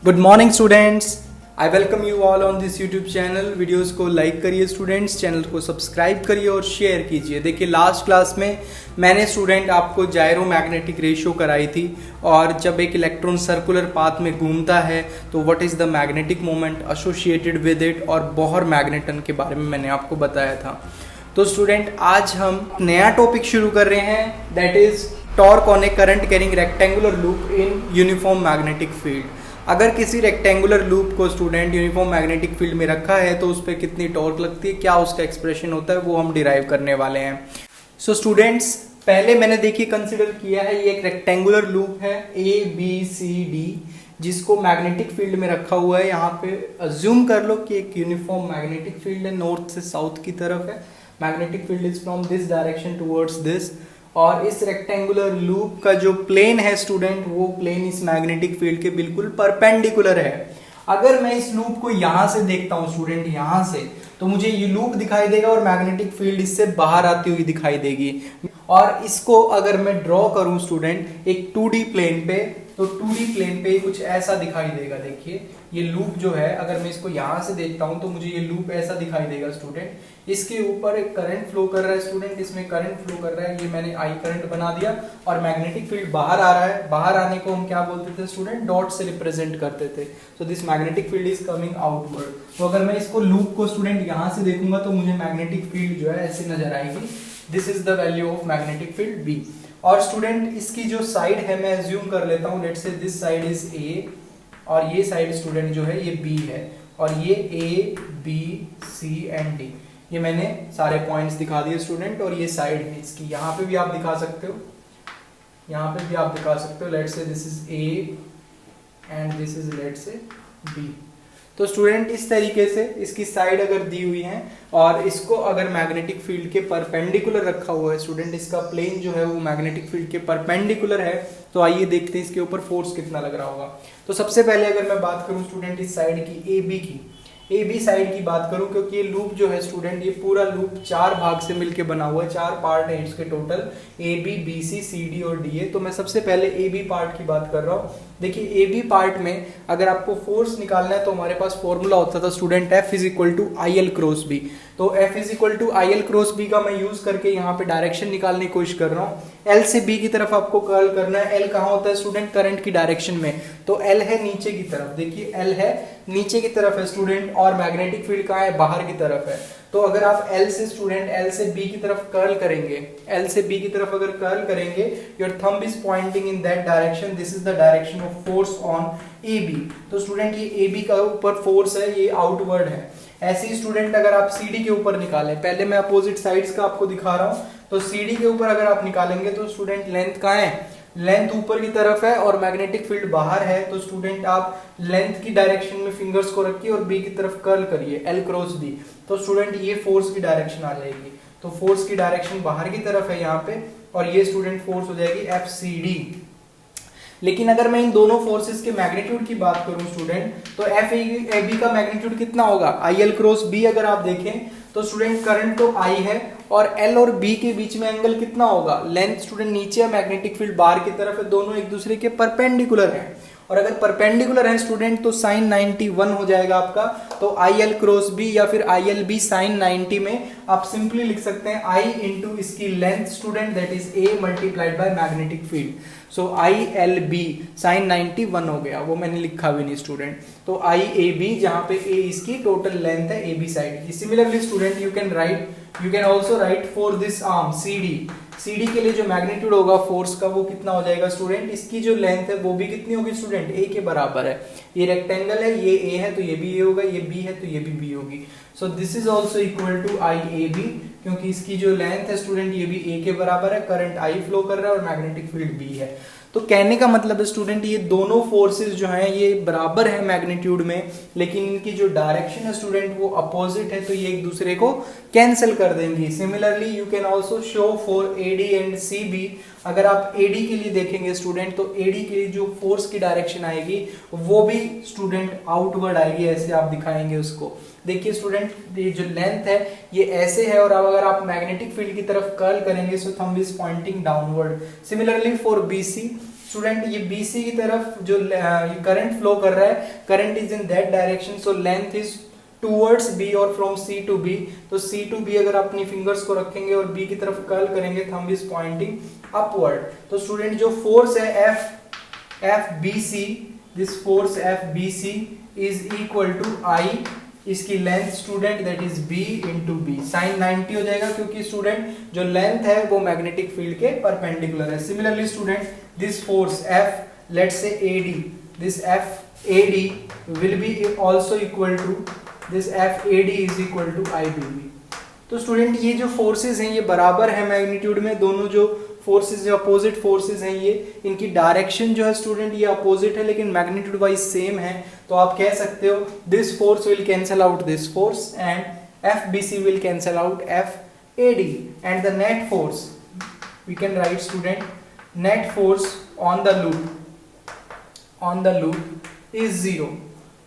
Good morning students, I welcome you all on this YouTube channel. Videos को like करिए students, channel को subscribe करिए और share कीजिए। देखिए लास्ट क्लास में मैंने स्टूडेंट आपको जायरो मैग्नेटिक रेशियो कराई थी और जब एक इलेक्ट्रॉन सर्कुलर पाथ में घूमता है तो what is the magnetic moment associated with it और बोहर मैग्नेटन के बारे में मैंने आपको बताया था। तो स्टूडेंट आज हम नया टॉपिक शुरू कर रहे हैं, that is torque on A current carrying rectangular loop in uniform magnetic field. अगर किसी रेक्टेंगुलर लूप को स्टूडेंट यूनिफॉर्म मैग्नेटिक फील्ड में रखा है तो उस पर कितनी टॉर्क लगती है, क्या उसका एक्सप्रेशन होता है, वो हम डिराइव करने वाले हैं। सो स्टूडेंट्स, पहले मैंने देखिए कंसिडर किया है ये एक रेक्टेंगुलर लूप है ABCD जिसको मैग्नेटिक फील्ड में रखा हुआ है। यहाँ पे अज्यूम कर लो कि एक यूनिफॉर्म मैग्नेटिक फील्ड है, नॉर्थ से साउथ की तरफ है। Magnetic field is from this direction towards this, और इस रेक्टेंगुलर लूप का जो प्लेन है स्टूडेंट, वो प्लेन इस मैग्नेटिक फील्ड के बिल्कुल परपेंडिकुलर है। अगर मैं इस लूप को यहां से देखता हूं स्टूडेंट, यहां से, तो मुझे ये लूप दिखाई देगा और मैग्नेटिक फील्ड इससे बाहर आती हुई दिखाई देगी। और इसको अगर मैं ड्रॉ करूं स्टूडेंट एक 2D प्लेन पे, तो 2D प्लेन पे कुछ ऐसा दिखाई देगा। देखिए ये लूप जो है, अगर मैं इसको यहां से देखता हूं तो मुझे ये लूप ऐसा दिखाई देगा स्टूडेंट। इसके ऊपर एक करंट फ्लो कर रहा है स्टूडेंट, इसमें करंट फ्लो कर रहा है, ये मैंने आई करंट बना दिया और मैग्नेटिक फील्ड बाहर आ रहा है। बाहर आने को हम क्या बोलते थे स्टूडेंट, डॉट से रिप्रेजेंट करते थे। So this magnetic field is coming outward. तो अगर मैं इसको लूप को स्टूडेंट यहां से देखूंगा तो मुझे मैग्नेटिक फील्ड जो है ऐसे नजर आएगी। This is the value of magnetic field B. और स्टूडेंट इसकी जो साइड है मैं अज्यूम कर लेता हूं, let's say this side is a और ये साइड स्टूडेंट जो है ये बी है, और ये A B C and D, ये मैंने सारे पॉइंट्स दिखा दिए स्टूडेंट। और ये साइड है इसकी, यहाँ पे भी आप दिखा सकते हो, यहाँ पे भी आप दिखा सकते हो। Let's say this is A and this is let's say B. तो स्टूडेंट इस तरीके से इसकी साइड अगर दी हुई है और इसको अगर मैग्नेटिक फील्ड के परपेंडिकुलर रखा हुआ है स्टूडेंट, इसका प्लेन जो है वो मैग्नेटिक फील्ड के परपेंडिकुलर है, तो आइए देखते हैं इसके ऊपर फोर्स कितना लग रहा होगा। तो सबसे पहले अगर मैं बात करूं स्टूडेंट इस साइड की, ए बी साइड की बात करूं, क्योंकि ये लूप जो है स्टूडेंट, ये पूरा लूप 4 भाग से मिलके बना हुआ है, 4 पार्ट है इसके total, A B B C C D और डी ए। तो मैं सबसे पहले ए बी पार्ट की बात कर रहा हूँ। देखिए ए बी पार्ट में अगर आपको फोर्स निकालना है तो हमारे पास फॉर्मूला होता था student F is equal to I L cross B. तो F is equal to I L cross B का मैं यूज करके यहाँ पे डायरेक्शन निकालने की कोशिश कर रहा हूँ। L से B की तरफ आपको कर्ल करना है। L कहाँ होता है स्टूडेंट, करंट की डायरेक्शन में, तो L है नीचे की तरफ। देखिए L है नीचे की तरफ है स्टूडेंट, और मैग्नेटिक फील्ड कहाँ है, बाहर की तरफ है। तो अगर आप L से स्टूडेंट L से B की तरफ कर्ल करेंगे, L से B की तरफ अगर कर्ल करेंगे, your thumb is pointing in that direction, this is the direction of force on AB। तो स्टूडेंट ये AB का ऊपर फोर्स है, ये आउटवर्ड है। ऐसे ही स्टूडेंट अगर आप CD के ऊपर निकालें, पहले मैं अपोजिट साइड्स का आपको दिखा रहा हूं, तो CD के ऊपर अगर आप निकालेंगे तो स्टूडेंट लेंथ कहाँ है, लेंथ ऊपर की तरफ है और मैग्नेटिक फील्ड बाहर है। तो स्टूडेंट आप लेंथ की डायरेक्शन में फिंगर्स को रखिए और B की तरफ कर्ल करिए, L क्रॉस B। तो स्टूडेंट ये फोर्स की डायरेक्शन आ जाएगी। तो फोर्स की डायरेक्शन बाहर की तरफ है यहाँ पे, और ये स्टूडेंट फोर्स हो जाएगी FCD। लेकिन अगर मैं इन दोनों फोर्सेस के मैग्नीट्यूड की बात करूं स्टूडेंट, तो FAB का मैग्नीट्यूड कितना होगा, IL क्रॉस B। अगर आप देखें तो स्टूडेंट करंट तो I है और L और B के बीच में एंगल कितना होगा, लेंथ स्टूडेंट नीचे है, मैग्नेटिक फील्ड बाहर की तरफ है, दोनों एक दूसरे के परपेंडिकुलर हैं। और अगर परपेंडिकुलर है स्टूडेंट तो साइन 91 हो जाएगा आपका। तो IL क्रॉस B या फिर ILB साइन 90 में आप सिंपली लिख सकते हैं I इंटू इसकी length student, that is A multiplied by magnetic field. So ILB sine 91 हो गया, वो मैंने लिखा भी नहीं स्टूडेंट। तो IAB जहां पे A इसकी टोटल लेंथ है AB साइड की। Similarly student you can also right for this arm CD के लिए जो मैग्नीट्यूड होगा फोर्स का वो कितना हो जाएगा स्टूडेंट, इसकी जो लेंथ है वो भी कितनी होगी स्टूडेंट, A के बराबर है। ये रेक्टेंगल है, ये A है तो ये भी A होगा, ये B है तो ये भी B होगी। So this is also equal to IAB, क्योंकि इसकी जो लेंथ है स्टूडेंट ये भी A के बराबर है, करंट I फ्लो कर रहा है और मैग्नेटिक फील्ड B है। तो कहने का मतलब है स्टूडेंट ये दोनों फोर्सेस जो हैं ये बराबर है मैग्नीट्यूड में, लेकिन इनकी जो डायरेक्शन है स्टूडेंट वो अपोजिट है, तो ये एक दूसरे को कैंसिल कर देंगी। Similarly you can also show for AD and CB। अगर आप AD के लिए देखेंगे स्टूडेंट, तो AD के लिए जो फोर्स की डायरेक्शन आएगी वो भी स्टूडेंट आउटवर्ड आएगी, ऐसे आप दिखाएंगे उसको। देखिए स्टूडेंट ये जो लेंथ है ये ऐसे है, और अब अगर आप मैग्नेटिक फील्ड की तरफ कर्ल करेंगे so thumb is pointing downward. Similarly for BC student ये BC की तरफ जो करंट फ्लो कर रहा है, current is in that direction, so length is towards B और फ्रॉम C टू B। तो C टू B अगर अपनी फिंगर्स को रखेंगे और B की तरफ कर्ल करेंगे, थंब इज पॉइंटिंग अपवर्ड। तो स्टूडेंट जो फोर्स है FBC, this force FBC is equal to I, इसकी length student that is B into B, sine 90 हो जाएगा क्योंकि स्टूडेंट जो लेंथ है वो मैग्नेटिक फील्ड के परपेंडिकुलर है। Similarly student this force F, let's say AD, this FAD will be also equal to this FAD is equal to IBB। तो student ये जो फोर्सेस हैं ये बराबर है मैग्नीट्यूड में, दोनों जो फोर्सेस जो अपोजिट फोर्सेस हैं ये इनकी डायरेक्शन जो है स्टूडेंट ये अपोजिट है लेकिन मैग्नीट्यूड वाइज सेम है। तो आप कह सकते हो this force will cancel out this force and FBC will cancel out FAD and the net force we can write student net force on the loop is zero.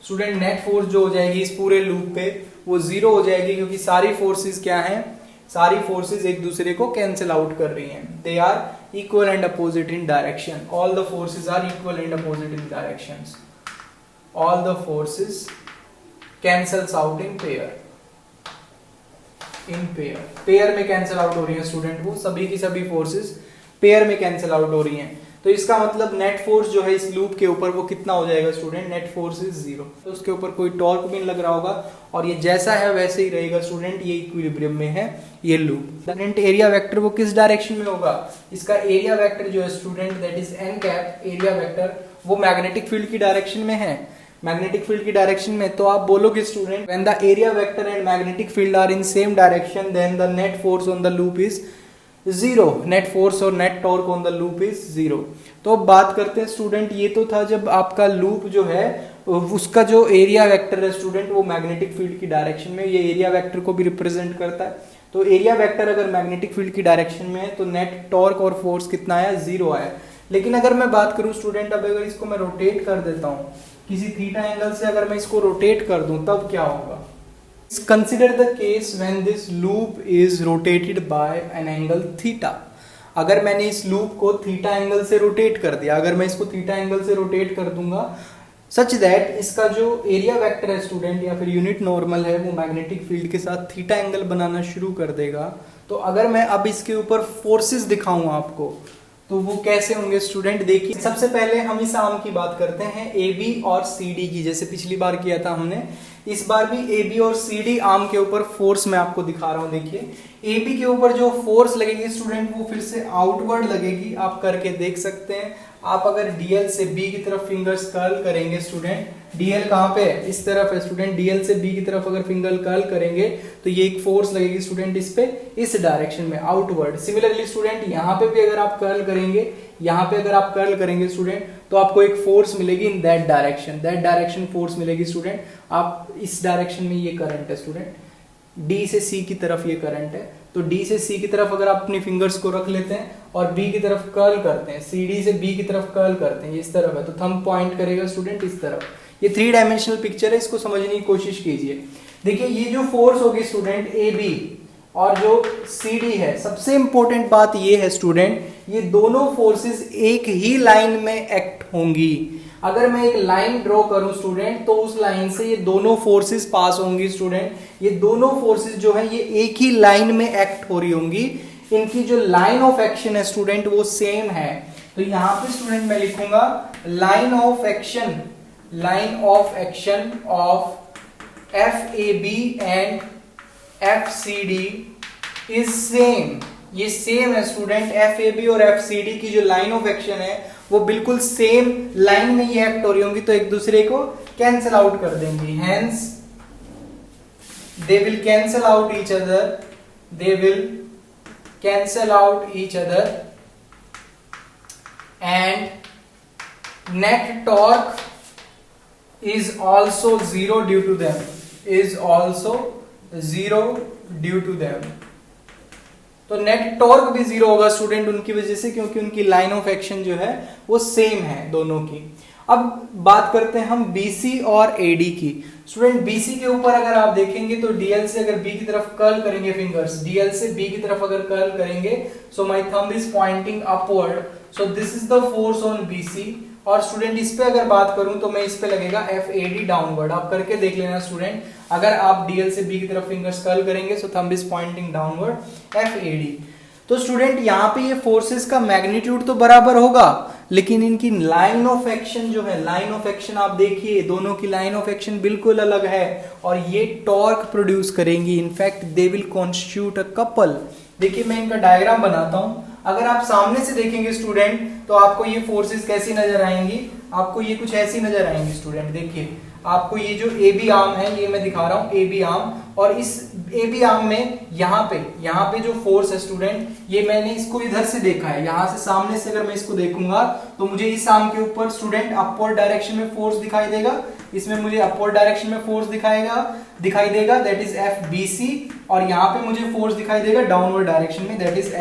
Student net force जो हो जाएगी इस पूरे loop पे वो zero हो जाएगी क्योंकि सारी फोर्सेस क्या हैं, सारी फोर्सेस एक दूसरे को कैंसिल आउट कर रही हैं, they are equal and opposite in direction, all the forces are equal and opposite in directions, all the forces cancels out in pair में कैंसिल आउट हो रही है स्टूडेंट, वो सभी की सभी फोर्सेस पेयर में कैंसिल आउट हो रही हैं। तो इसका मतलब नेट फोर्स जो है इस लूप के ऊपर वो कितना हो जाएगा student, net force is zero. तो उसके ऊपर कोई टॉर्क भी नहीं लग रहा होगा और ये जैसा है वैसे ही रहेगा स्टूडेंट, ये इक्विलिब्रियम में है ये लूप। स्टूडेंट एरिया वेक्टर वो किस डायरेक्शन में होगा, इसका एरिया वेक्टर जो है student that is n cap, area vector वो मैग्नेटिक फील्ड की डायरेक्शन में है, मैग्नेटिक फील्ड की डायरेक्शन में। तो आप बोलोगे student when the area vector and magnetic field are in same direction then the net force on the loop is zero, net force और net torque on the loop is zero. तो अब बात करते हैं स्टूडेंट, ये तो था जब आपका लूप जो है उसका जो एरिया वेक्टर है स्टूडेंट वो मैग्नेटिक फील्ड की डायरेक्शन में, ये एरिया वेक्टर को भी रिप्रेजेंट करता है। तो एरिया वेक्टर अगर मैग्नेटिक फील्ड की डायरेक्शन में है तो नेट टॉर्क और फोर्स कितना आया, जीरो आया। लेकिन अगर मैं बात करूं स्टूडेंट, अब अगर इसको मैं रोटेट कर देता हूं किसी थीटा एंगल से, अगर मैं इसको रोटेट कर दूं तब क्या होगा। Consider the case when this loop is rotated by an angle theta। अगर मैंने इस लूप को थीटा एंगल से रोटेट कर दिया, अगर मैं इसको थीटा एंगल से रोटेट कर दूंगा सच दैट इसका जो एरिया वेक्टर है स्टूडेंट या फिर यूनिट नॉर्मल है वो मैग्नेटिक फील्ड के साथ थीटा एंगल बनाना शुरू कर देगा। तो अगर मैं अब इसके ऊपर फोर्सेस दिखाऊं आपको तो वो कैसे होंगे स्टूडेंट, देखिए सबसे पहले हम इस आर्म की बात करते हैं AB और CD की, जैसे पिछली बार किया था हमने। इस बार भी AB और CD आर्म के ऊपर फोर्स मैं आपको दिखा रहा हूं। देखिए AB के ऊपर जो फोर्स लगेगी स्टूडेंट वो फिर से आउटवर्ड लगेगी, आप करके देख सकते हैं। आप अगर DL से B की तरफ फिंगर्स कर्ल करेंगे स्टूडेंट, DL कहाँ पे है, इस तरफ है स्टूडेंट, DL से B की तरफ अगर फिंगर कर्ल करेंगे तो ये एक फोर्स लगेगी स्टूडेंट इस पे, इस डायरेक्शन में आउटवर्ड। सिमिलरली स्टूडेंट यहाँ पे भी अगर आप कर्ल करेंगे, यहाँ पे अगर आप कर्ल करेंगे स्टूडेंट तो आपको एक फोर्स मिलेगी इन दैट डायरेक्शन फोर्स मिलेगी स्टूडेंट। आप इस डायरेक्शन में ये करंट है स्टूडेंट, D से C की तरफ ये करंट है, तो D से C की तरफ अगर आप अपनी फिंगर्स को रख लेते हैं और B की तरफ कर्ल करते हैं, CD से B की तरफ कर्ल करते हैं, ये इस तरफ है तो थंब पॉइंट करेगा स्टूडेंट इस तरफ। ये 3 डायमेंशनल पिक्चर है, इसको समझने की कोशिश कीजिए। देखिए ये जो फोर्स होगी स्टूडेंट AB और जो CD है, सबसे इंपॉर्टेंट बात ये है स्टूडेंट ये दोनों फोर्सेस एक ही लाइन में एक्ट होंगी। अगर मैं एक लाइन ड्रॉ करूं स्टूडेंट तो उस लाइन से ये दोनों फोर्सेस पास होंगी स्टूडेंट, ये दोनों फोर्सेस जो है ये एक ही लाइन में एक्ट हो रही होंगी, इनकी जो लाइन ऑफ एक्शन है स्टूडेंट वो सेम है। तो यहां पे स्टूडेंट मैं लिखूंगा line of action of FAB and FCD is same, ये सेम है स्टूडेंट। FAB और FCD की जो लाइन ऑफ एक्शन है वो बिल्कुल सेम लाइन में ये एक्ट हो रही होंगी, तो एक दूसरे को कैंसिल आउट कर देंगी, hence they will cancel out each other, and net torque is also zero due to them, तो नेट टॉर्क भी जीरो होगा स्टूडेंट उनकी वजह से, क्योंकि उनकी लाइन ऑफ एक्शन जो है वो सेम है दोनों की। अब बात करते हैं हम BC और AD की। स्टूडेंट BC के ऊपर अगर आप देखेंगे तो DL से अगर B की तरफ कर्ल करेंगे फिंगर्स, DL से B की तरफ अगर कर्ल करेंगे, so my thumb is pointing upward, so this is the force on BC। और स्टूडेंट इस पे अगर बात करूं तो मैं इस पे लगेगा FAD डाउनवर्ड। आप करके देख लेना स्टूडेंट, अगर आप DL से B की तरफ फिंगर्स कर्ल करेंगे so thumb is pointing downward FAD। तो स्टूडेंट यहाँ पे ये फोर्सेस का मैग्नीट्यूड तो बराबर होगा, लेकिन इनकी लाइन ऑफ एक्शन जो है, लाइन ऑफ एक्शन आप देखिए, दोनों की लाइन ऑफ एक्शन बिल्कुल अलग है और ये टॉर्क प्रोड्यूस करेंगी। In fact they will constitute a couple. देखिए मैं इनका डायग्राम बनाता हूं। अगर आप सामने से देखेंगे स्टूडेंट तो आपको ये फोर्सेस कैसी नजर आएंगी, आपको ये कुछ ऐसी नजर आएंगी स्टूडेंट। देखिए आपको ये जो AB आर्म है, ये मैं दिखा रहा हूं AB आर्म, और इस AB आर्म में यहाँ पे जो फोर्स है स्टूडेंट, ये मैंने इसको इधर से देखा है, यहाँ से सामने से अगर मैं इसको देखूंगा तो मुझे इस आर्म के ऊपर स्टूडेंट अपवर्ड डायरेक्शन में फोर्स दिखाई देगा, इसमें मुझे अपवर्ड डायरेक्शन में फोर्स दिखाई देगा दैट इज FBC, और यहाँ पे मुझे फोर्स दिखाई देगा डाउनवर्ड डायरेक्शन में दैट इज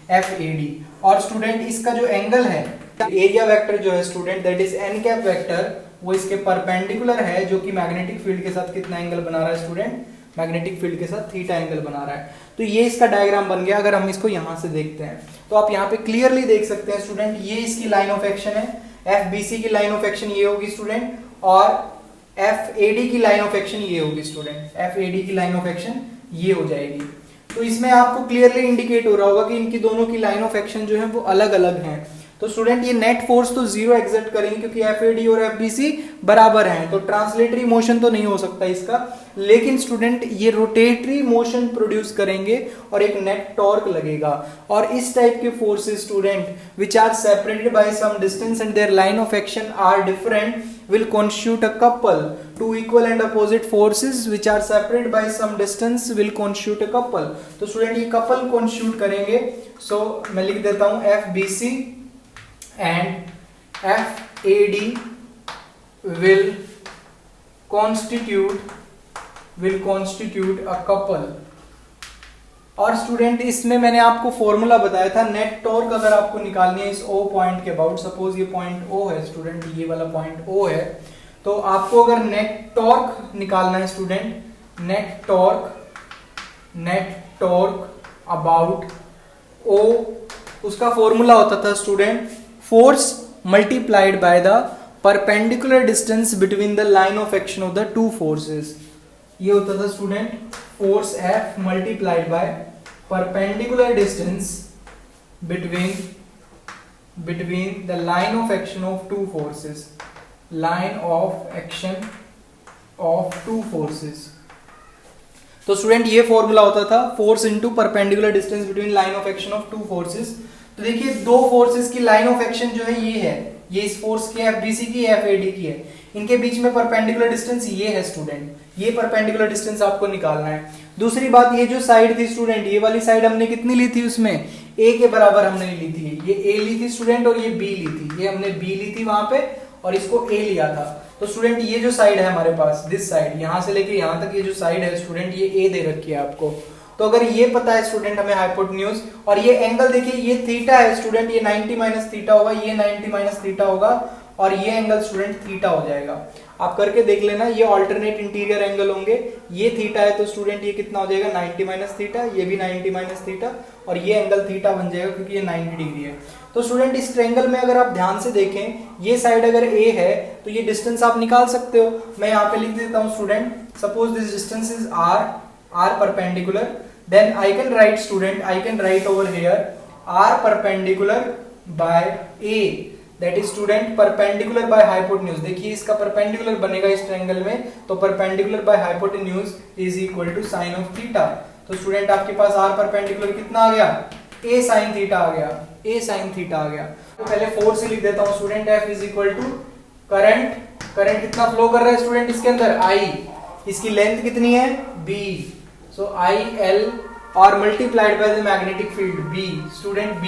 FAD। और स्टूडेंट इसका जो एंगल है, एरिया वेक्टर जो है student that is n cap vector, वो इसके परपेंडिकुलर है, जो कि मैग्नेटिक फील्ड के साथ कितना एंगल बना रहा है स्टूडेंट, मैग्नेटिक फील्ड के साथ थीटा एंगल बना रहा है। तो ये इसका डायग्राम बन गया। अगर हम इसको यहां से देखते हैं तो आप यहाँ पे क्लियरली देख सकते हैं स्टूडेंट, ये इसकी लाइन ऑफ एक्शन है, FBC की लाइन ऑफ एक्शन ये होगी स्टूडेंट, और FAD की लाइन ऑफ एक्शन ये होगी स्टूडेंट, FAD की लाइन ऑफ एक्शन ये हो जाएगी। तो इसमें आपको क्लियरली इंडिकेट हो रहा होगा कि इनकी दोनों की लाइन ऑफ एक्शन जो है वो अलग अलग हैं। तो स्टूडेंट ये नेट फोर्स तो जीरो एग्जर्ट करेंगे क्योंकि FAD और FBC बराबर हैं, तो ट्रांसलेटरी मोशन तो नहीं हो सकता इसका, लेकिन स्टूडेंट ये रोटेटरी मोशन प्रोड्यूस करेंगे और एक नेट टॉर्क लगेगा। और इस टाइप के forces student which are separated by some distance and their line of action are different will constitute a couple. Two equal and opposite forces which are separated by some distance will constitute a couple. तो student ये couple constitute करेंगे। सो मैं लिख देता हूं FBC and FAD will constitute a couple. और student इसमें मैंने आपको फॉर्मूला बताया था, नेट टॉर्क अगर आपको निकालनी है इस O पॉइंट के अबाउट, सपोज ये पॉइंट O है स्टूडेंट, ये वाला पॉइंट O है, तो आपको अगर नेट टॉर्क निकालना है student, net torque about O, उसका फॉर्मूला होता था student force multiplied by the perpendicular distance between the line of action of the two forces. ये होता था student force F multiplied by perpendicular distance between the line of action of two forces, line of action of two forces. तो student ये formula होता था force into perpendicular distance between line of action of two forces. तो देखिए दो forces की line of action जो है ये है, ये इस फोर्स की FBC की FAD की है, इनके बीच में परपेंडिकुलर डिस्टेंस ये है स्टूडेंट, ये परपेंडिकुलर डिस्टेंस आपको निकालना है। दूसरी बात, ये जो साइड थी स्टूडेंट, ये वाली साइड हमने कितनी ली थी, उसमें A के बराबर हमने ली थी, ये A ली थी स्टूडेंट और ये B ली थी, ये हमने B ली थी वहां पे और इसको A लिया था। तो स्टूडेंट ये जो साइड है हमारे पास, दिस साइड, यहां से लेके यहां तक ये जो साइड है स्टूडेंट, ये A दे रखी है आपको। तो अगर ये पता है स्टूडेंट हमें हाइपोटेन्यूज, और ये एंगल देखिए ये थीटा है स्टूडेंट, ये 90 माइनस थीटा होगा, ये 90 माइनस थीटा होगा और ये एंगल स्टूडेंट थीटा हो जाएगा। आप करके देख लेना, ये ऑल्टरनेट इंटीरियर एंगल होंगे, ये थीटा है तो स्टूडेंट ये कितना हो जाएगा 90 माइनस थीटा, ये भी 90 माइनस थीटा और ये एंगल थीटा बन जाएगा क्योंकि ये 90 डिग्री है। तो स्टूडेंट इस ट्रायंगल में अगर आप ध्यान से देखें, ये साइड अगर A है तो ये डिस्टेंस आप निकाल सकते हो। मैं यहाँ पे लिख देता हूँ student, suppose this distance is R perpendicular, then I can write student, I can write over here R perpendicular by A, that is student perpendicular by hypotenuse। देखिए इसका perpendicular बनेगा इस ट्रायंगल में, तो perpendicular by hypotenuse is equal to sin of theta। तो student आपके पास R perpendicular कितना आ गया, A sin theta आ गया, A sin theta आ गया। तो पहले फोर्स ही लिख देता हूँ student, F is equal to current कितना फ्लो कर रहा है स्टूडेंट इसके अंदर, I, इसकी लेंथ कितनी है B, सो IL और multiplied by the magnetic field B, student B।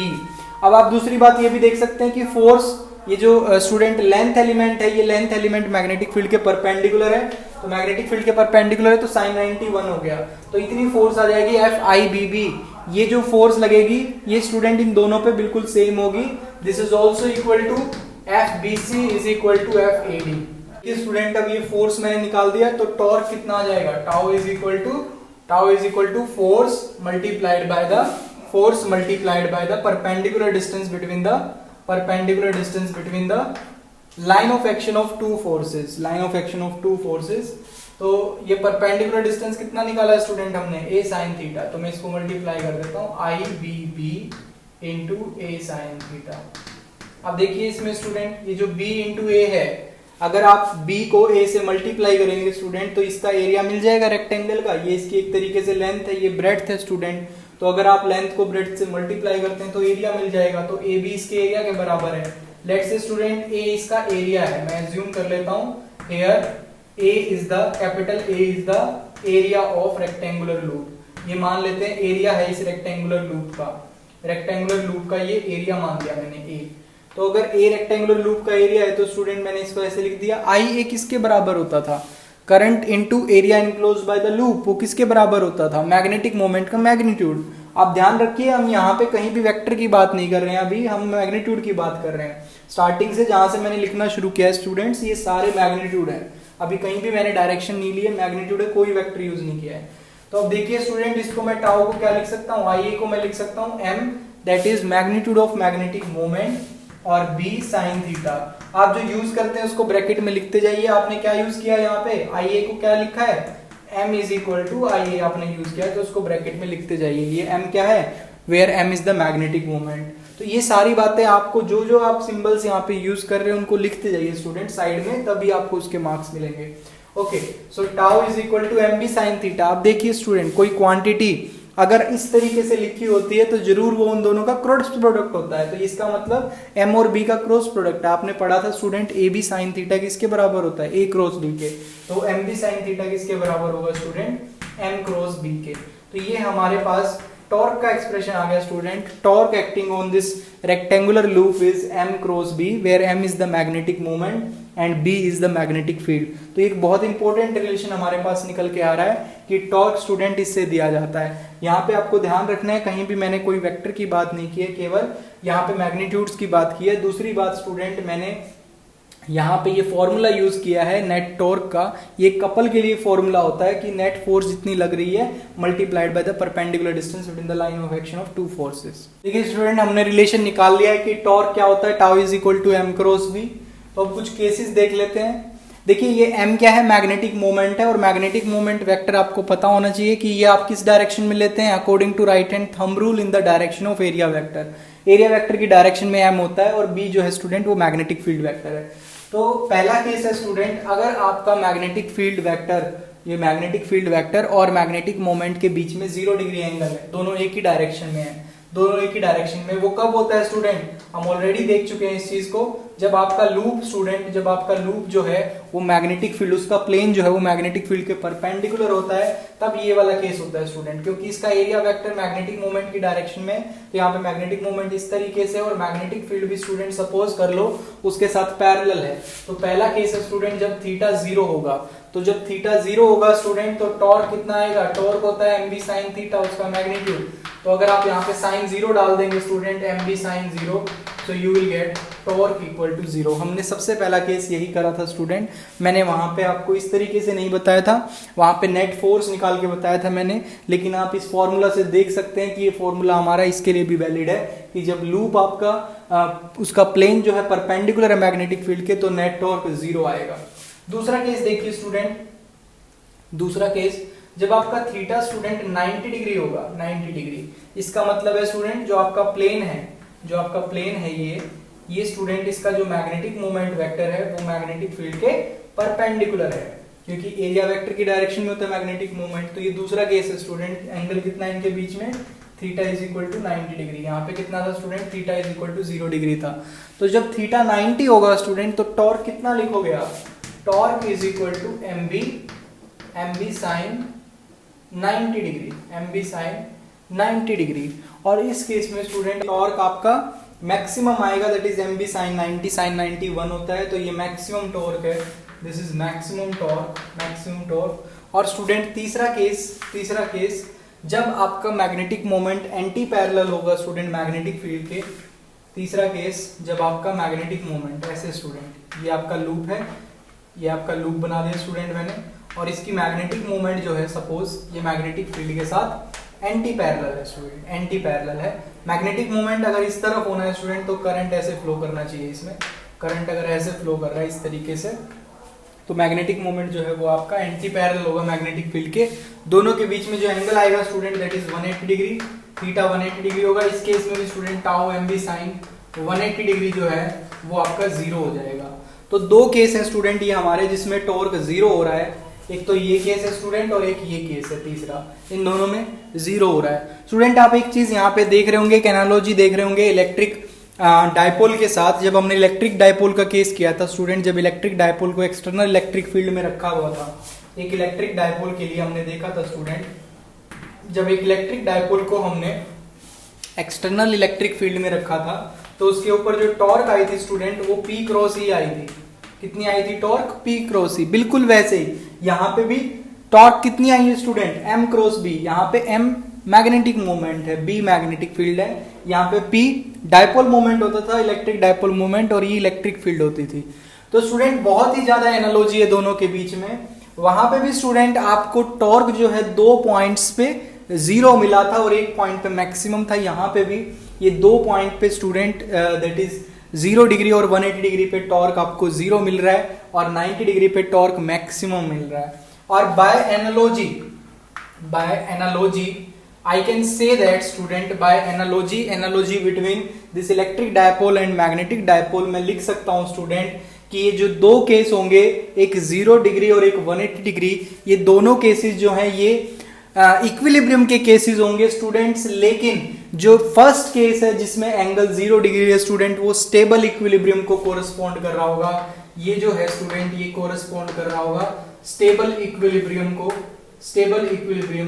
अब आप दूसरी बात ये भी देख सकते हैं कि फोर्स, ये जो स्टूडेंट लेंथ एलिमेंट है, ये लेंथ एलिमेंट मैग्नेटिक फील्ड के परपेंडिकुलर है, तो मैग्नेटिक फील्ड के परपेंडिकुलर है तो sin 91 हो गया, तो इतनी फोर्स आ जाएगी FIBB। ये जो फोर्स लगेगी ये स्टूडेंट इन दोनों पे बिल्कुल सेम होगी, this is also equal to FBC is equal to FAD। ये स्टूडेंट अब ये फोर्स मैंने निकाल दिया, तो टॉर्क कितना आ जाएगा, tau is equal to force multiplied by the perpendicular distance between the line of action of two forces. तो ये परपेंडिकुलर डिस्टेंस कितना निकाला है स्टूडेंट हमने, a sin थीटा। तो मैं इसको मल्टीप्लाई कर देता हूँ, IBB into a sin theta. अब देखिए इसमें स्टूडेंट ये जो b इंटू a है, अगर आप b को a से मल्टीप्लाई करेंगे स्टूडेंट तो इसका एरिया मिल जाएगा रेक्टेंगल का। ये इसकी एक तरीके से लेंथ है, ये ब्रेड्थ है स्टूडेंट। तो अगर आप लेंथ को ब्रेड्थ से मल्टीप्लाई करते हैं तो एरिया मिल जाएगा। तो ए बी इसके एरिया के बराबर है। लेट्स से स्टूडेंट a इसका एरिया है, मैं एज्यूम कर लेता हूँ here capital A is the area of rectangular loop. ये मान लेते हैं एरिया है इस रेक्टेंगुलर लूप का ये एरिया मान लिया मैंने A। तो अगर A रेक्टेंगुलर लूप का एरिया है तो स्टूडेंट मैंने इसको ऐसे लिख दिया, I किसके बराबर होता था, current into area enclosed by the loop, वो किसके बराबर होता था, मैग्नेटिक मोमेंट का मैग्नीट्यूड। आप ध्यान रखिए हम यहाँ पे कहीं भी वेक्टर की बात नहीं कर रहे हैं, अभी हम मैग्नीट्यूड की बात कर रहे हैं। स्टार्टिंग से जहां से मैंने लिखना शुरू किया है स्टूडेंट्स, ये सारे मैग्नीट्यूड है, अभी कहीं भी मैंने डायरेक्शन नहीं ली है, मैग्नीट्यूड है, कोई वेक्टर यूज नहीं किया है। तो अब देखिए स्टूडेंट, इसको मैं टाउ को क्या लिख सकता हूँ, IA को मैं लिख सकता हूँ m, that is magnitude of magnetic moment, और B sin थीटा। आप जो यूज करते हैं उसको ब्रैकेट में लिखते जाइए। आपने क्या यूज किया यहाँ पे, IA को क्या लिखा है, m is equal to IA आपने यूज किया, तो उसको ब्रैकेट में लिखते जाइए। ये m क्या है, where m is the magnetic moment. तो ये सारी बातें आपको जो आप सिंबल्स यहाँ पे यूज कर रहे हैं उनको लिखते जाइए स्टूडेंट साइड में, तभी आपको उसके मार्क्स मिलेंगे। Okay, so tau is equal to MB sin theta. आप देखिए स्टूडेंट, कोई क्वांटिटी अगर इस तरीके से लिखी होती है तो जरूर वो उन दोनों का क्रॉस प्रोडक्ट होता है। तो इसका मतलब m और b का क्रॉस प्रोडक्ट है। आपने पढ़ा था स्टूडेंट AB sin थीटा किसके बराबर होता है, A क्रॉस B के। तो MB sin थीटा किसके बराबर होगा स्टूडेंट, M क्रॉस B के। तो ये हमारे पास टॉर्क का एक्सप्रेशन आ गया student. Torque acting on this rectangular loop is M cross B, where M is the magnetic moment and B is the magnetic field. तो एक बहुत इंपॉर्टेंट रिलेशन हमारे पास निकल के आ रहा है कि टॉर्क स्टूडेंट इससे दिया जाता है। यहाँ पे आपको ध्यान रखना है, कहीं भी मैंने कोई वेक्टर की बात नहीं की है, केवल यहाँ पे मैग्नीट्यूड्स की बात की है। दूसरी बात स्टूडेंट, मैंने यहाँ पे ये फॉर्मूला यूज किया है नेट टॉर्क का। ये कपल के लिए फॉर्मूला होता है कि नेट फोर्स जितनी लग रही है multiplied by the perpendicular distance between the line of action of two forces. देखिए स्टूडेंट, हमने रिलेशन निकाल लिया है कि टॉर्क क्या होता है, tau is equal to M cross B। तो अब कुछ केसेस देख लेते हैं। देखिए ये M क्या है, मैग्नेटिक मोमेंट है, और मैग्नेटिक मोमेंट वेक्टर आपको पता होना चाहिए कि ये आप किस डायरेक्शन में लेते हैं, according to right hand thumb rule in the direction of area vector. Area vector की डायरेक्शन में M होता है, और B जो है स्टूडेंट वो मैग्नेटिक फील्ड वेक्टर है। तो पहला केस है स्टूडेंट, अगर आपका मैग्नेटिक फील्ड वेक्टर, ये मैग्नेटिक फील्ड वेक्टर और मैग्नेटिक मोमेंट के बीच में 0 डिग्री एंगल है, दोनों एक ही डायरेक्शन में है, दोनों एक ही डायरेक्शन में। वो कब होता है स्टूडेंट, हम ऑलरेडी देख चुके हैं इस चीज को, जब आपका लूप स्टूडेंट, जब आपका लूप जो है वो मैग्नेटिक फील्ड, उसका प्लेन जो है वो मैग्नेटिक फील्ड के परपेंडिकुलर होता है, तब ये वाला केस होता है स्टूडेंट। क्योंकि इसका एरिया वेक्टर मैग्नेटिक मोमेंट की डायरेक्शन में, तो यहाँ पे मैग्नेटिक मोमेंट इस तरीके से, और मैग्नेटिक फील्ड भी स्टूडेंट सपोज कर लो उसके साथ पैरेलल है। तो पहला केस है स्टूडेंट जब थीटा 0 होगा। तो जब थीटा 0 होगा स्टूडेंट, तो टॉर्क कितना आएगा, टॉर्क होता है MB sin थीटा, उसका मैग्नीट्यूड। तो अगर आप यहाँ पे sin 0 डाल देंगे स्टूडेंट, MB sin 0, तो you will get torque equal to 0। हमने सबसे पहला केस यही करा था स्टूडेंट। मैंने वहां पे आपको इस तरीके से नहीं बताया था, वहां पे नेट फोर्स निकाल के बताया था मैंने, लेकिन आप इस फॉर्मूला से देख सकते हैं कि ये फॉर्मूला हमारा इसके लिए भी वैलिड है कि जब लूप आपका उसका प्लेन जो है परपेंडिकुलर है मैग्नेटिक फील्ड के, तो नेट टॉर्क 0 आएगा। दूसरा केस देखिए स्टूडेंट, दूसरा केस जब आपका थीटा स्टूडेंट 90 डिग्री होगा, 90 डिग्री, इसका मतलब है स्टूडेंट जो आपका प्लेन है, जो आपका प्लेन है ये स्टूडेंट, इसका जो मैग्नेटिक मोमेंट वेक्टर है वो मैग्नेटिक फील्ड के परपेंडिकुलर है, क्योंकि एरिया वेक्टर की डायरेक्शन में होता है मैग्नेटिक मोमेंट। तो ये दूसरा केस है स्टूडेंट। एंगल कितना है इनके बीच में, theta is equal to 90 degree. यहाँ पे कितना था student, theta is equal to 0 degree था। तो जब थीटा 90 होगा स्टूडेंट, तो टॉर्क कितना लिखोगे आप, torque is equal to MB sin 90 degree, MB sin 90 degree. और इस केस में स्टूडेंट टॉर्क आपका मैक्सिमम आएगा, that is MB sin 90, sin 90 1 होता है, तो ये मैक्सिमम टॉर्क है, दिस इज मैक्सिमम टॉर्क। और स्टूडेंट तीसरा केस जब आपका मैग्नेटिक मोमेंट एंटी पैरेलल होगा स्टूडेंट मैग्नेटिक फील्ड के, तीसरा केस जब आपका मैग्नेटिक मोमेंट, ऐसे स्टूडेंट ये आपका लूप है, ये आपका लूप बना दिया स्टूडेंट मैंने, और इसकी मैग्नेटिक मोमेंट जो है सपोज ये मैग्नेटिक फील्ड के साथ एंटी पैरेलल है स्टूडेंट, एंटी पैरेलल है। मैग्नेटिक मोमेंट अगर इस तरफ होना है स्टूडेंट तो करंट ऐसे फ्लो करना चाहिए, इसमें करंट अगर ऐसे फ्लो कर रहा है इस तरीके से तो मैग्नेटिक मोमेंट जो है वो आपका एंटी पैरेलल होगा मैग्नेटिक फील्ड के। दोनों के बीच में जो एंगल आएगा student that is 180 degree, theta 180 degree होगा। इस केस में भी student tau M B sine 180 degree जो है वो आपका जीरो हो जाएगा। तो दो केस है स्टूडेंट ये हमारे जिसमें टॉर्क जीरो हो रहा है, एक तो ये केस है स्टूडेंट और एक ये केस है तीसरा, इन दोनों में जीरो हो रहा है। स्टूडेंट आप एक चीज यहाँ पे देख रहे होंगे, एक एनालॉजी देख रहे होंगे इलेक्ट्रिक डायपोल के साथ। जब हमने इलेक्ट्रिक डायपोल का केस किया था स्टूडेंट, जब इलेक्ट्रिक डायपोल को एक्सटर्नल इलेक्ट्रिक फील्ड में रखा हुआ था, एक इलेक्ट्रिक डायपोल के लिए हमने देखा था स्टूडेंट, जब एक इलेक्ट्रिक डायपोल को हमने एक्सटर्नल इलेक्ट्रिक फील्ड में रखा था तो उसके ऊपर जो टॉर्क आई थी स्टूडेंट वो P क्रॉस E आई थी। कितनी आई थी टॉर्क? P cross E। बिल्कुल वैसे ही यहाँ पे भी टॉर्क कितनी आई है स्टूडेंट? M cross B। यहाँ पे M मैग्नेटिक मोमेंट है, B मैग्नेटिक फील्ड है, यहाँ पे P डायपोल मोमेंट होता था, इलेक्ट्रिक डायपोल मोमेंट, और E इलेक्ट्रिक फील्ड होती थी। तो स्टूडेंट बहुत ही ज्यादा एनालॉजी है दोनों के बीच में। वहां पे भी स्टूडेंट आपको टॉर्क जो है 2 पॉइंट्स पे जीरो मिला था और एक पॉइंट पे मैक्सिमम था। यहाँ पे भी ये 2 पॉइंट पे स्टूडेंट दैट इज 0 डिग्री और 180 डिग्री पे टॉर्क आपको जीरो मिल रहा है और 90 डिग्री पे टॉर्क मैक्सिमम मिल रहा है। और by analogy I can say that student by analogy between this electric dipole and magnetic dipole मैं लिख सकता हूँ स्टूडेंट कि ये जो दो केस होंगे, एक 0 डिग्री और एक 180 डिग्री, ये दोनों केसेस जो हैं ये इक्विलिब्रियम के केसेस होंगे स्टूडेंट्स। लेकिन जो फर्स्ट केस है जिसमें एंगल 0 डिग्री है स्टूडेंट वो स्टेबल इक्विलिब्रियम को कोरस्पॉन्ड कर रहा होगा। ये जो है स्टूडेंट ये कोरस्पॉन्ड कर रहा होगा स्टेबल इक्विलिब्रियम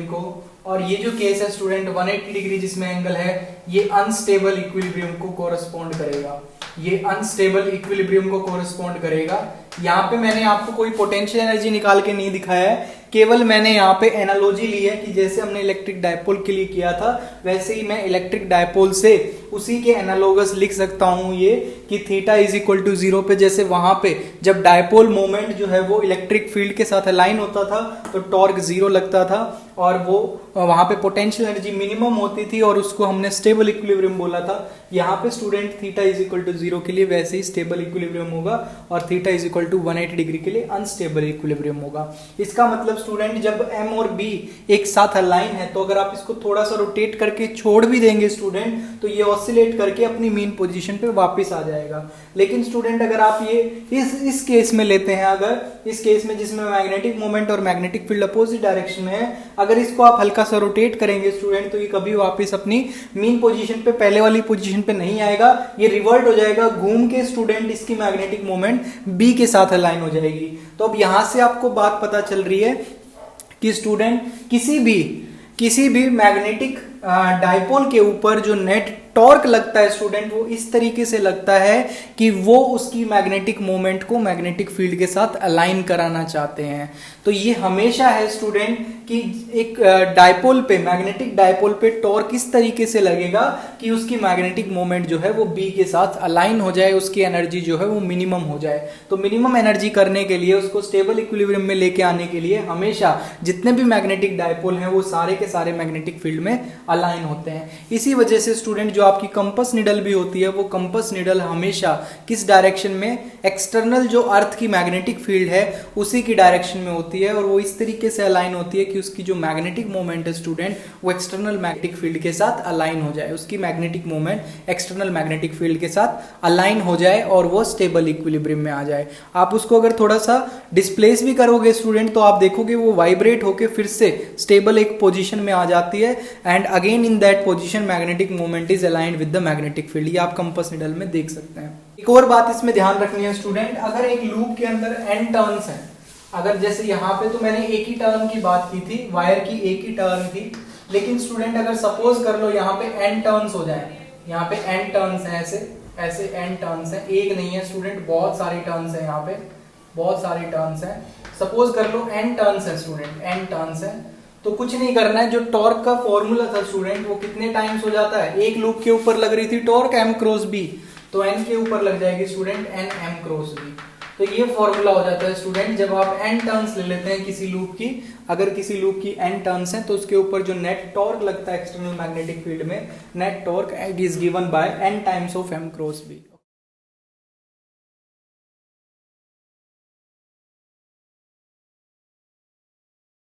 को। और ये जो केस है स्टूडेंट 180 डिग्री जिसमें एंगल है ये अनस्टेबल इक्विलिब्रियम को कोरस्पॉन्ड करेगा, ये अनस्टेबल इक्विलिब्रियम को कोरस्पॉन्ड करेगा। यहाँ पे मैंने आपको कोई पोटेंशियल एनर्जी निकाल के नहीं दिखाया है, केवल मैंने यहाँ पे एनालॉजी ली है कि जैसे हमने इलेक्ट्रिक डायपोल के लिए किया था वैसे ही मैं इलेक्ट्रिक डायपोल से उसी के एनालोगस लिख सकता हूँ ये कि थीटा इज इक्वल टू 0 पे जैसे वहां पे जब डायपोल मोमेंट जो है वो इलेक्ट्रिक फील्ड के साथ अलाइन होता था तो टॉर्क 0 लगता था और वो वहां पे पोटेंशियल एनर्जी मिनिमम होती थी और उसको हमने स्टेबल इक्विलिब्रियम बोला था। यहाँ पे student theta is equal to 0 के लिए वैसे ही स्टेबल इक्विलिब्रियम होगा और theta is equal to 180 degree के लिए अनस्टेबल इक्विलिब्रियम होगा। इसका मतलब स्टूडेंट जब M और B एक साथ अलाइन है तो अगर आप इसको थोड़ा सा रोटेट करके छोड़ भी देंगे स्टूडेंट तो ये ऑसिलेट करके अपनी मीन पोजीशन पे वापस आ जाएगा। लेकिन स्टूडेंट अगर आप ये इस केस में लेते हैं, अगर इस केस में जिसमें मैग्नेटिक मोमेंट और मैग्नेटिक फील्ड अपोजिट डायरेक्शन में है, अगर इसको आप हल्का सा रोटेट करेंगे स्टूडेंट तो ये कभी वापस अपनी मीन पोजीशन पे पहले वाली पोजीशन पे नहीं आएगा, ये रिवर्ट हो जाएगा घूम के स्टूडेंट इसकी मैग्नेटिक मोमेंट B के साथ अलाइन हो जाएगी। तो अब यहां से आपको बात पता चल रही है कि स्टूडेंट किसी भी मैग्नेटिक डायपोल के ऊपर जो नेट टॉर्क लगता है स्टूडेंट वो इस तरीके से लगता है कि वो उसकी मैग्नेटिक मोमेंट को मैग्नेटिक फील्ड के साथ अलाइन कराना चाहते हैं। तो ये हमेशा है स्टूडेंट कि एक डायपोल पे मैग्नेटिक डायपोल पे टॉर्क इस तरीके से लगेगा कि उसकी मैग्नेटिक मोमेंट जो है वो B के साथ अलाइन हो जाए, उसकी एनर्जी जो है वो मिनिमम हो जाए। तो मिनिमम एनर्जी करने के लिए उसको स्टेबल इक्विलिब्रियम में लेके आने के लिए हमेशा जितने भी मैग्नेटिक डायपोल हैं वो सारे के सारे मैग्नेटिक फील्ड में अलाइन होते हैं। इसी वजह से स्टूडेंट जो आपकी कंपास निडल भी होती है वो कंपास निडल हमेशा किस डायरेक्शन में, एक्सटर्नल जो अर्थ की मैग्नेटिक फील्ड है उसी की डायरेक्शन में होती है और वो इस तरीके से अलाइन होती है कि उसकी जो मैग्नेटिक मोमेंट है स्टूडेंट वो एक्सटर्नल मैग्नेटिक फील्ड के साथ अलाइन हो जाए, उसकी magnetic moment external magnetic field के साथ अलाइन हो जाए और वो स्टेबल इक्विलिब्रियम में आ जाए। आप उसको अगर थोड़ा सा डिस्प्लेस भी करोगे स्टूडेंट तो आप देखोगे वो वाइब्रेट होके फिर से स्टेबल एक पोजीशन में आ जाती है and again in that position magnetic moment is aligned with the magnetic field. ये आप कंपास निडल में देख सकते हैं। एक और बात इसमें ध्यान रखनी है स्टूडेंट, अगर एक लूप के अंदर n टर्न्स हैं, अगर जैसे यहाँ पे तो मैंने एक ही टर्न की बात की थी, वायर की एक ही टर्न थी, लेकिन स्टूडेंट अगर सपोज कर लो यहाँ पे n टर्न्स हो जाए, यहाँ पे n टर्न्स हैं, ऐसे n टर्न्स हैं, एक नहीं है स्टूडेंट बहुत सारे टर्न्स हैं, यहाँ पे बहुत सारे टर्न्स हैं। सपोज कर लो n टर्न्स है स्टूडेंट, n टर्न्स है तो कुछ नहीं करना है, जो टॉर्क का फॉर्मूला था स्टूडेंट वो कितने टाइम्स हो जाता है, एक लूप के ऊपर लग रही थी टॉर्क m क्रॉस b, तो n के ऊपर लग जाएगी student n m cross b। तो ये फॉर्मूला हो जाता है स्टूडेंट जब आप n टर्न्स ले लेते हैं किसी लूप की, अगर किसी लूप की n टर्न्स हैं तो उसके ऊपर जो नेट टॉर्क लगता है एक्सटर्नल मैग्नेटिक फील्ड में, net torque is given by n times of m cross b।